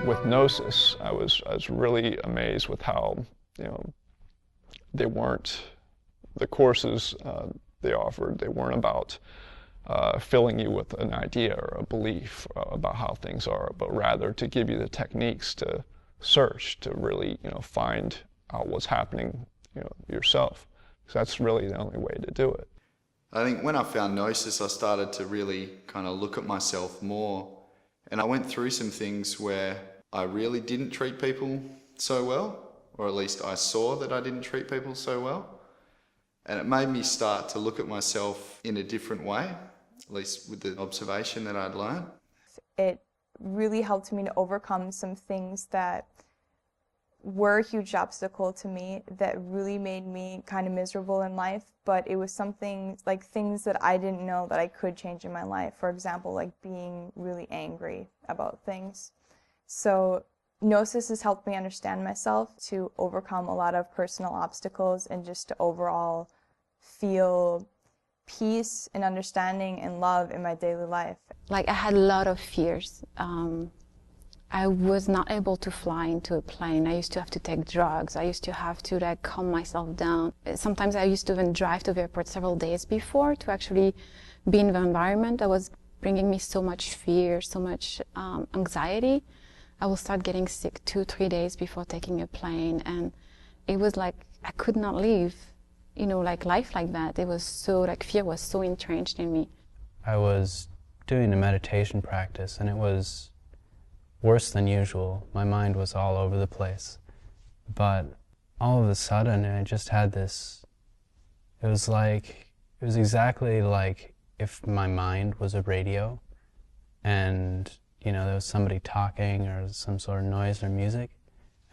With Gnosis, I was really amazed with how, they weren't, the courses they offered, they weren't about filling you with an idea or a belief about how things are, but rather to give you the techniques to search, to really, find out what's happening, yourself. So that's really the only way to do it. I think when I found Gnosis, I started to really kind of look at myself more. And I went through some things where I really didn't treat people so well, or at least I saw that I didn't treat people so well. And it made me start to look at myself in a different way, at least with the observation that I'd learned. It really helped me to overcome some things that were a huge obstacle to me, that really made me kind of miserable in life, but it was something like things that I didn't know that I could change in my life. For example, like being really angry about things. So Gnosis has helped me understand myself, to overcome a lot of personal obstacles, and just to overall feel peace and understanding and love in my daily life. Like, I had a lot of fears. I was not able to fly into a plane. I used to have to take drugs. I used to have to calm myself down. Sometimes I used to even drive to the airport several days before to actually be in the environment that was bringing me so much fear, so much anxiety. I will start getting sick 2-3 days before taking a plane, and it was like I could not live, life like that. It was so, fear was so entrenched in me. I was doing a meditation practice, and it was worse than usual. My mind was all over the place. But all of a sudden, I just had this, it was exactly like if my mind was a radio, and there was somebody talking or some sort of noise or music,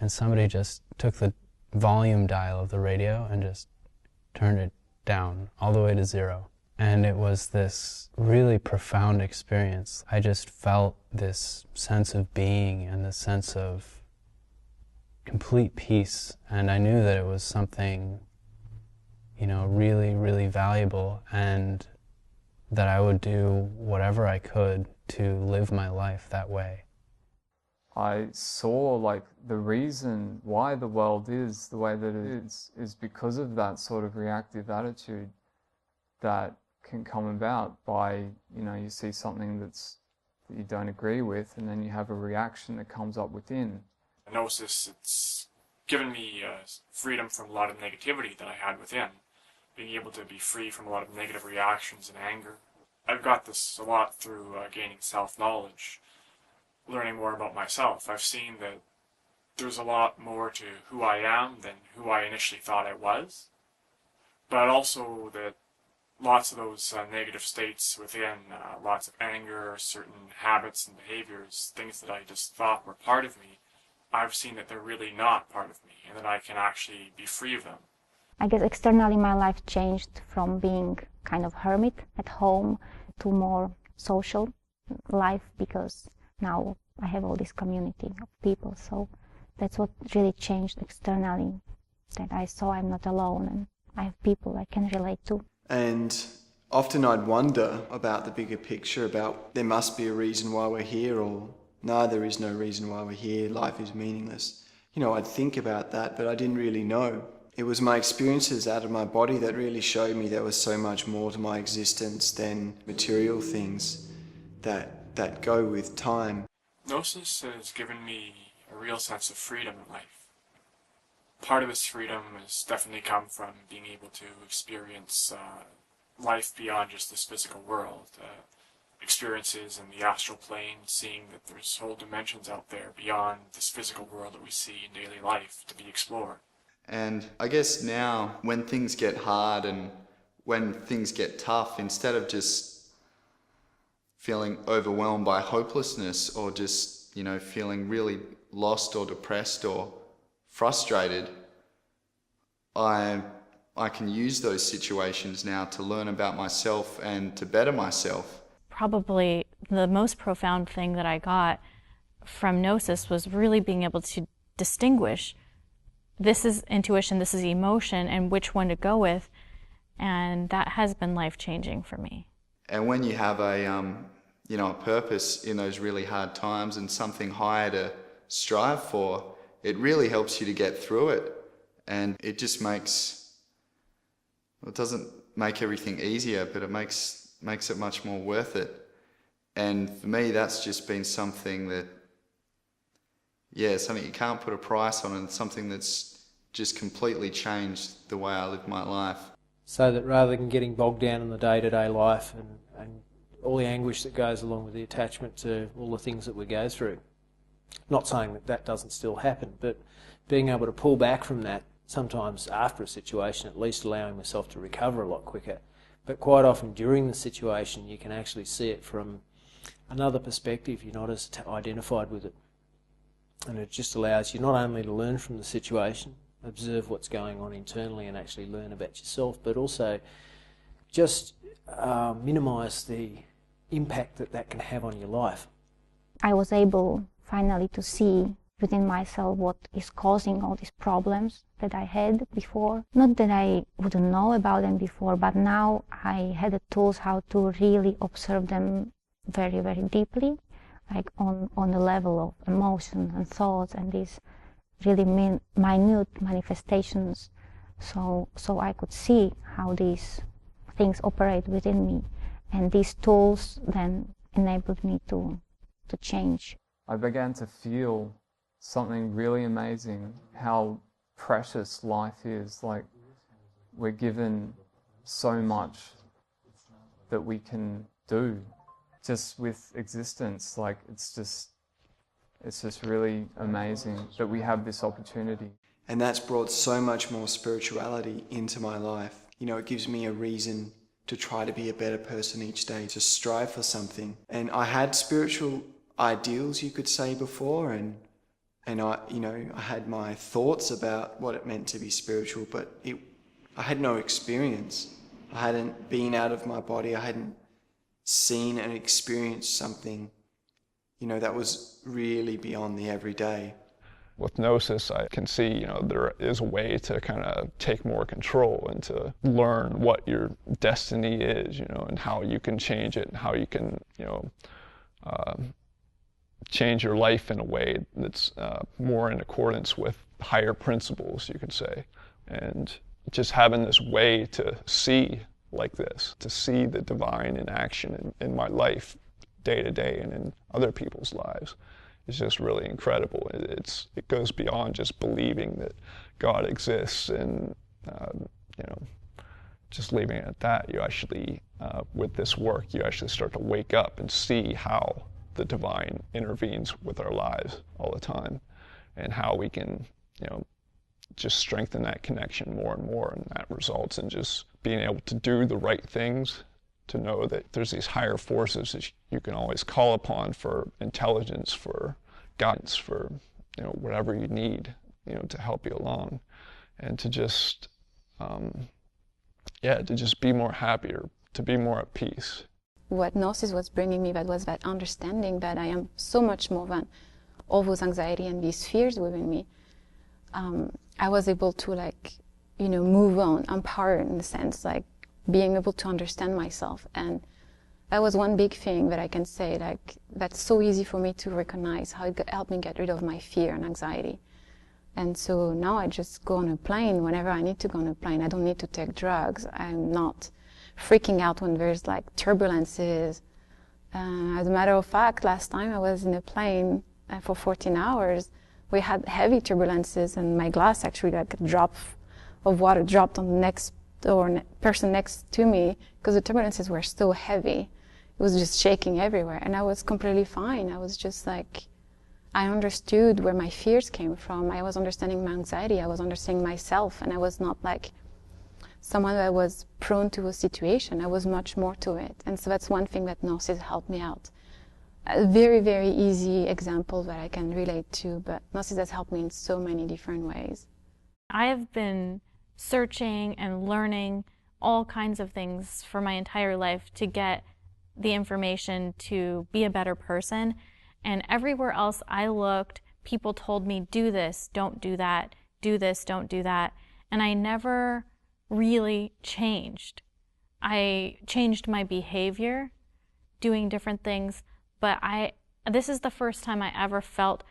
and somebody just took the volume dial of the radio and just turned it down all the way to 0. And it was this really profound experience. I just felt this sense of being and this sense of complete peace. And I knew that it was something, really, really valuable, and that I would do whatever I could to live my life that way. I saw the reason why the world is the way that it is because of that sort of reactive attitude that can come about by, you see something that you don't agree with, and then you have a reaction that comes up within. Gnosis, it's given me freedom from a lot of negativity that I had within, being able to be free from a lot of negative reactions and anger. I've got this a lot through gaining self-knowledge, learning more about myself. I've seen that there's a lot more to who I am than who I initially thought I was, but also that lots of those negative states within, lots of anger, certain habits and behaviors, things that I just thought were part of me, I've seen that they're really not part of me, and that I can actually be free of them. I guess externally my life changed from being kind of hermit at home to more social life, because now I have all this community of people. So that's what really changed externally, that I saw I'm not alone and I have people I can relate to. And often I'd wonder about the bigger picture, about there must be a reason why we're here, or no, there is no reason why we're here, life is meaningless. I'd think about that, but I didn't really know. It was my experiences out of my body that really showed me there was so much more to my existence than material things that go with time. Gnosis has given me a real sense of freedom in life. Part of this freedom has definitely come from being able to experience life beyond just this physical world. Experiences in the astral plane, seeing that there's whole dimensions out there beyond this physical world that we see in daily life to be explored. And I guess now, when things get hard and when things get tough, instead of just feeling overwhelmed by hopelessness, or just, feeling really lost or depressed or frustrated, I can use those situations now to learn about myself and to better myself. Probably the most profound thing that I got from Gnosis was really being able to distinguish, this is intuition, this is emotion, and which one to go with. And that has been life-changing for me. And when you have a purpose in those really hard times, and something higher strive for, it really helps you to get through it. And it just it doesn't make everything easier, but it makes it much more worth it. And for me, that's just been something that, something you can't put a price on, and something that's just completely changed the way I live my life. So that rather than getting bogged down in the day-to-day life and all the anguish that goes along with the attachment to all the things that we go through, not saying that that doesn't still happen, but being able to pull back from that, sometimes after a situation, at least allowing myself to recover a lot quicker. But quite often during the situation, you can actually see it from another perspective. You're not as identified with it. And it just allows you not only to learn from the situation, observe what's going on internally and actually learn about yourself, but also just minimise the impact that that can have on your life. I was able finally to see within myself what is causing all these problems that I had before. Not that I wouldn't know about them before, but now I had the tools how to really observe them very, very deeply, like on the level of emotion and thoughts and these really minute manifestations. So I could see how these things operate within me, and these tools then enabled me to change. I began to feel something really amazing, how precious life is. Like, we're given so much that we can do just with existence. Like, it's just really amazing that we have this opportunity. And that's brought so much more spirituality into my life. You know, it gives me a reason to try to be a better person each day, to strive for something. And I had spiritual ideals, you could say, before, and I had my thoughts about what it meant to be spiritual, but I had no experience. I hadn't been out of my body. I hadn't seen and experienced something, that was really beyond the everyday. With Gnosis, I can see, there is a way to kind of take more control and to learn what your destiny is, and how you can change it and how you can, change your life in a way that's more in accordance with higher principles, you could say. And just having this way to see like this, to see the divine in action in my life day to day and in other people's lives, is just really incredible. It goes beyond just believing that God exists and just leaving it at that. You actually, with this work, you actually start to wake up and see how the divine intervenes with our lives all the time, and how we can, just strengthen that connection more and more, and that results in just being able to do the right things, to know that there's these higher forces that you can always call upon for intelligence, for guidance, for whatever you need, to help you along, and to just to just be more happier, to be more at peace. What Gnosis was bringing me, that was that understanding that I am so much more than all those anxiety and these fears within me. I was able to move on, empowered in the sense, like being able to understand myself. And that was one big thing that I can say, that's so easy for me to recognize, how it helped me get rid of my fear and anxiety. And so now I just go on a plane whenever I need to go on a plane. I don't need to take drugs. I'm not freaking out when there's turbulences. As a matter of fact, last time I was in a plane for 14 hours, we had heavy turbulences, and my glass actually, a drop of water dropped on the next person next to me, because the turbulences were so heavy. It was just shaking everywhere, and I was completely fine. I was just I understood where my fears came from. I was understanding my anxiety. I was understanding myself, and I was not someone that was prone to a situation. I was much more to it. And so that's one thing that Gnosis helped me out. A very, very easy example that I can relate to, but Gnosis has helped me in so many different ways. I have been searching and learning all kinds of things for my entire life to get the information to be a better person. And everywhere else I looked, people told me, do this, don't do that, do this, don't do that. And I never really changed. I changed my behavior, doing different things, but this is the first time I ever felt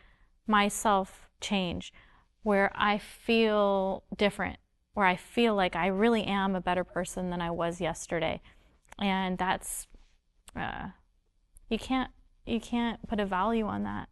myself change, where I feel different, where I feel like I really am a better person than I was yesterday. And that's, you can't put a value on that.